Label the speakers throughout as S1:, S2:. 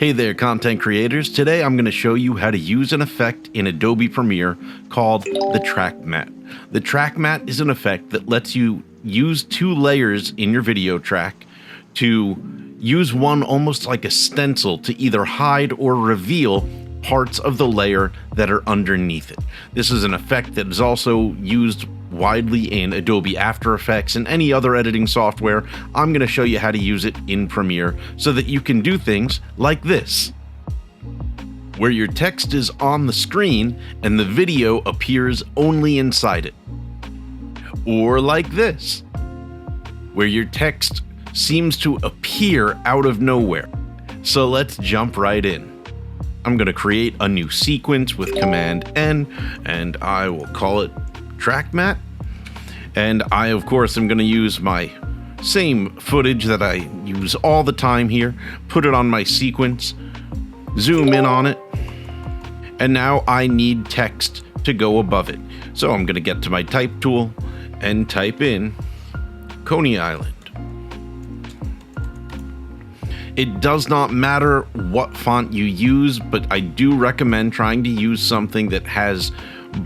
S1: Hey there, content creators. Today I'm going to show you how to use an effect in Adobe Premiere called the track matte. The track matte is an effect that lets you use two layers in your video track to use one almost like a stencil to either hide or reveal parts of the layer that are underneath it. This is an effect that is also used widely in Adobe After Effects and any other editing software. I'm going to show you how to use it in Premiere so that you can do things like this, where your text is on the screen and the video appears only inside it. Or like this, where your text seems to appear out of nowhere. So let's jump right in. I'm going to create a new sequence with Command N, and I will call it track matte. And I, of course, am going to use my same footage that I use all the time here, put it on my sequence, zoom in on it, and now I need text to go above it. So I'm going to get to my type tool and type in Coney Island. It does not matter what font you use, but I do recommend trying to use something that has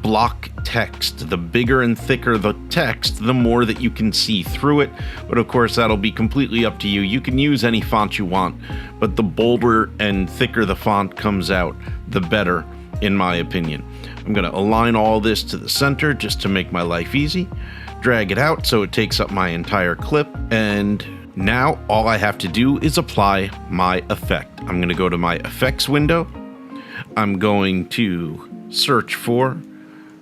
S1: block text. The bigger and thicker the text, the more that you can see through it. But of course, that'll be completely up to you. You can use any font you want, but the bolder and thicker the font comes out, the better, in my opinion. I'm going to align all this to the center just to make my life easy. Drag it out so it takes up my entire clip, and now all I have to do is apply my effect. I'm going to go to my effects window. I'm going to search for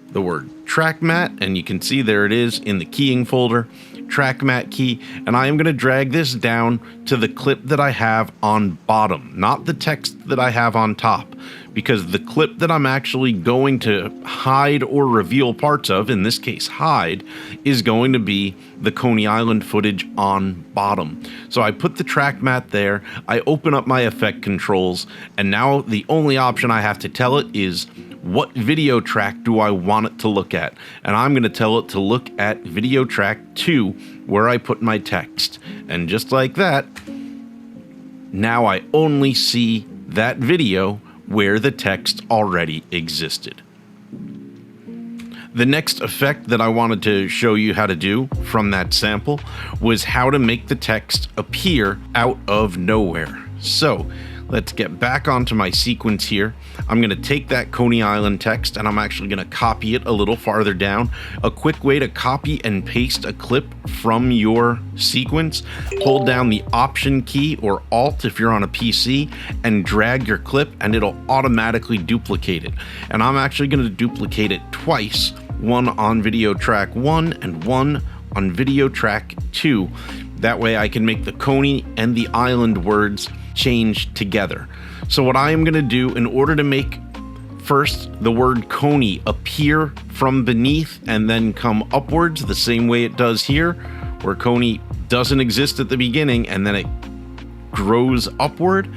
S1: the word track matte, and you can see there it is in the keying folder, track matte key, and I am going to drag this down to the clip that I have on bottom, not the text that I have on top, because the clip that I'm actually going to hide or reveal parts of, in this case hide, is going to be the Coney Island footage on bottom. So I put the track matte there, I open up my effect controls, and now the only option I have to tell it is what video track do I want it to look at? And I'm going to tell it to look at video track 2, where I put my text. And just like that, now I only see that video where the text already existed. The next effect that I wanted to show you how to do from that sample was how to make the text appear out of nowhere. So let's get back onto my sequence here. I'm going to take that Coney Island text and I'm actually going to copy it a little farther down. A quick way to copy and paste a clip from your sequence: hold down the Option key or Alt if you're on a PC and drag your clip and it'll automatically duplicate it. And I'm actually going to duplicate it twice, one on video track 1 and one on video track 2. That way I can make the Coney and the Island words change together. So what I am going to do, in order to make first the word Coney appear from beneath and then come upwards the same way it does here, where Coney doesn't exist at the beginning and then it grows upward,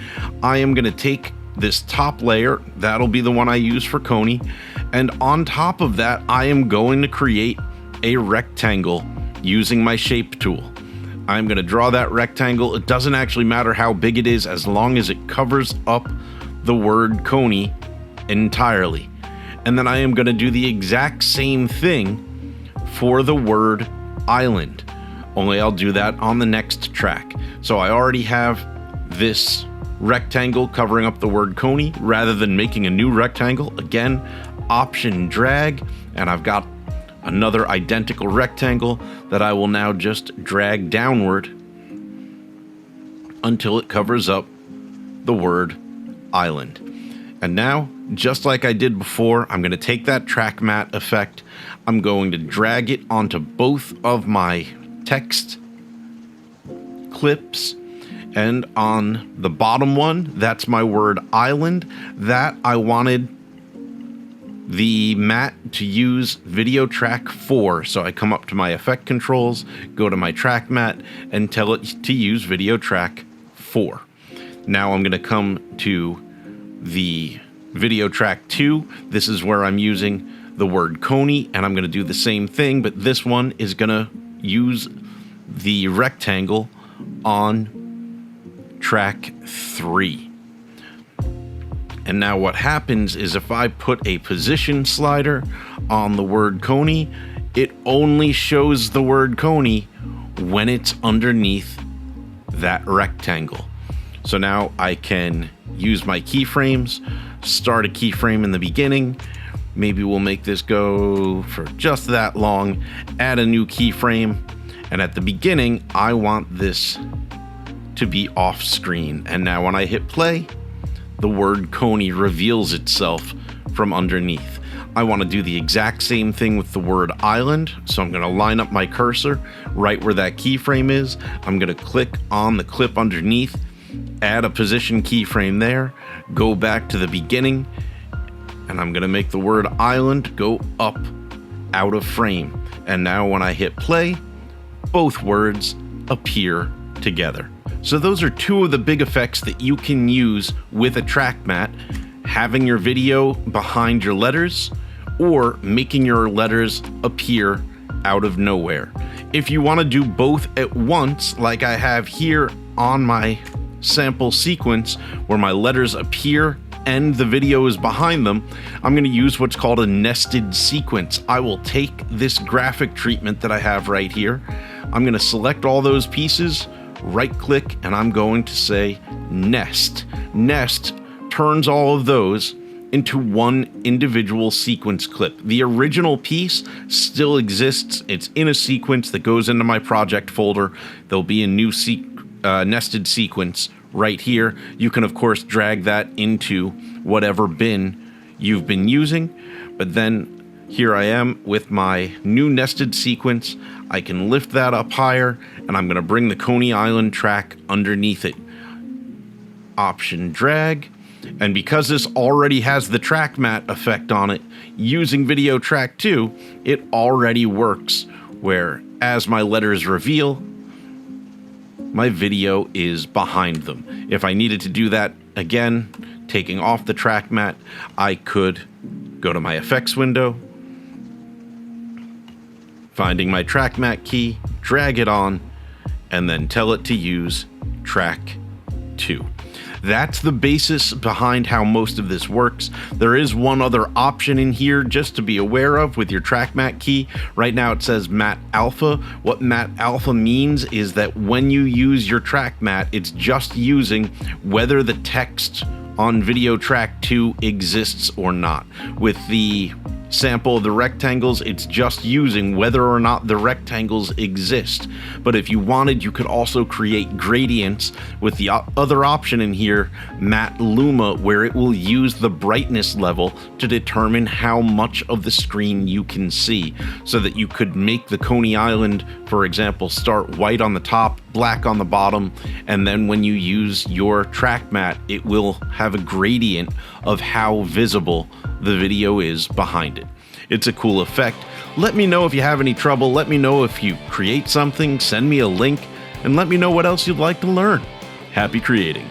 S1: I am going to take this top layer, that'll be the one I use for Coney, and on top of that I am going to create a rectangle using my shape tool. I'm going to draw that rectangle. It doesn't actually matter how big it is as long as it covers up the word Coney entirely. And then I am going to do the exact same thing for the word island, only I'll do that on the next track. So I already have this rectangle covering up the word Coney. Rather than making a new rectangle, again, Option drag, and I've got another identical rectangle that I will now just drag downward until it covers up the word island. And now, just like I did before, I'm going to take that track matte effect, I'm going to drag it onto both of my text clips, and on the bottom one, that's my word island, that I wanted the matte to use video track 4. So I come up to my effect controls, go to my track matte, and tell it to use video track 4. Now I'm going to come to the video track 2. This is where I'm using the word Coney, and I'm going to do the same thing, but this one is going to use the rectangle on track 3. And now what happens is if I put a position slider on the word Coney, it only shows the word Coney when it's underneath that rectangle. So now I can use my keyframes, start a keyframe in the beginning. Maybe we'll make this go for just that long, add a new keyframe. And at the beginning, I want this to be off screen. And now when I hit play, the word Coney reveals itself from underneath. I want to do the exact same thing with the word island. So I'm going to line up my cursor right where that keyframe is. I'm going to click on the clip underneath, add a position keyframe there, go back to the beginning, and I'm going to make the word island go up out of frame. And now when I hit play, both words appear together. So those are two of the big effects that you can use with a track mat: having your video behind your letters or making your letters appear out of nowhere. If you want to do both at once, like I have here on my sample sequence where my letters appear and the video is behind them, I'm going to use what's called a nested sequence. I will take this graphic treatment that I have right here. I'm going to select all those pieces, right click, and I'm going to say nest. Nest turns all of those into one individual sequence clip. The original piece still exists. It's in a sequence that goes into my project folder. There'll be a new nested sequence right here. You can, of course, drag that into whatever bin you've been using. But then here I am with my new nested sequence. I can lift that up higher, and I'm going to bring the Coney Island track underneath it. Option drag. And because this already has the track mat effect on it, using Video Track 2, it already works, where as my letters reveal, my video is behind them. If I needed to do that again, taking off the track mat, I could go to my effects window, finding my track mat key, drag it on, and then tell it to use track 2. That's the basis behind how most of this works. There is one other option in here just to be aware of with your track mat key. Right now it says mat alpha. What mat alpha means is that when you use your track mat, it's just using whether the text on Video Track 2 exists or not. With the sample of the rectangles, it's just using whether or not the rectangles exist. But if you wanted, you could also create gradients with the other option in here, Matte Luma, where it will use the brightness level to determine how much of the screen you can see, so that you could make the Coney Island, for example, start white on the top, black on the bottom, and then when you use your track mat, it will have a gradient of how visible the video is behind it. It's a cool effect. Let me know if you have any trouble. Let me know if you create something. Send me a link and let me know what else you'd like to learn. Happy creating.